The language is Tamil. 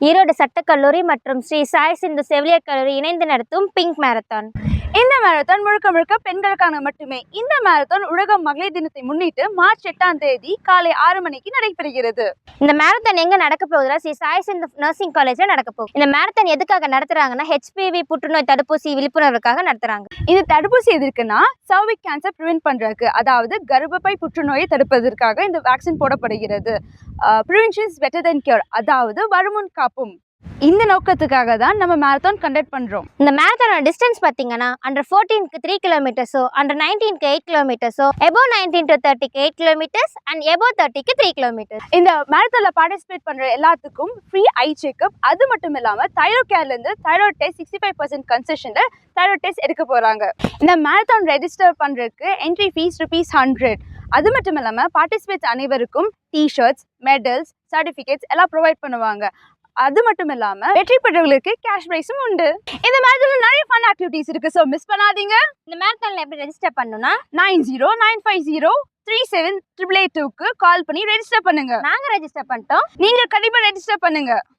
ஈரோடு சட்டக்கல்லூரி மற்றும் ஸ்ரீ சாய் சிந்து செவிலியர் கல்லூரி இணைந்து நடத்தும் பிங்க் மேரத்தான். இந்த மேரத்தான் முழுக்க முழுக்க பெண்களுக்கான மட்டுமே. இந்த மேரத்தான் உலக மகளிர் தினத்தை முன்னிட்டு மார்ச் 8ஆம் தேதி காலை 6 மணிக்கு நடைபெறுகிறது. இந்த மேரத்தான் எங்க நடக்க போகுதுன்னா ஸ்ரீ சாய் சிந்து நர்சிங் காலேஜ்ல நடக்க போகுது. இந்த மேரத்தான் எதுக்காக நடத்துறாங்கன்னா HPV புற்றுநோய் தடுப்பூசி விழிப்புணர்வுக்காக நடத்துறாங்க. இந்த தடுப்பூசி எதற்குன்னா சர்விக் கேன்சர் ப்ரிவென்ட் பண்றதுக்கு, அதாவது கர்ப்பப்பை புற்றுநோயை தடுப்பதற்காக இந்த வேக்சின் போடப்படுகிறது. Prevention is better then cure, அதாவது வருமுன் காப்பும். இந்த நோக்கத்துக்காக தான் நம்ம மேரத்தான் கண்டக்ட் பண்றோம். இந்த மேரத்தானோட டிஸ்டன்ஸ் பார்த்தீங்கன்னா அண்டர் 14க்கு 3 கிலோமீட்டர்ஸோ, அண்டர் 19க்கு 8 கிலோமீட்டர்ஸோ, எபோவ் 19 to 30க்கு 8 கிலோமீட்டர்ஸ் அண்ட் எபோவ் 30க்கு 3 கிலோமீட்டர்ஸ். இந்த மேரத்தான்ல பார்ட்டிசிபேட் பண்ற எல்லாத்துக்கும் ஃப்ரீ ஐ செக்அப், அது மட்டும் இல்லாம தைராய்டு கேர்ல இருந்து தைராய்டு டெஸ்ட் 65% கன்செஷன்ல தைராய்டு டெஸ்ட் எடுக்க போறாங்க. இந்த மேரத்தான் ரெஜிஸ்டர் பண்றதுக்கு என்ட்ரி ஃபீஸ் ₹100. அது மட்டும் இல்லாம பார்ட்டிசிபேட்ஸ் அனைவருக்கும் டிஷர்ட்ஸ், மெடல்ஸ், சர்டிஃபிகேட்ஸ் எல்லாம் ப்ரொவைட் பண்ணுவாங்க. அது மட்டும் இல்லாம வெற்றி பெற்றவர்களுக்கு கேஷ் பிரைஸும் உண்டு. இந்த மேரத்தான்ல நிறைய ஃபன் ஆக்டிவிட்டீஸ் இருக்கு, சோ மிஸ் பண்ணாதீங்க. இந்த மேரத்தான்ல எப்படி ரெஜிஸ்டர் பண்ணனும்னா 9095037882க்கு கால் பண்ணி ரெஜிஸ்டர் பண்ணுங்க. நாங்க ரெஜிஸ்டர் பண்ணிட்டோம், நீங்க கண்டிப்பா ரெஜிஸ்டர் பண்ணுங்க.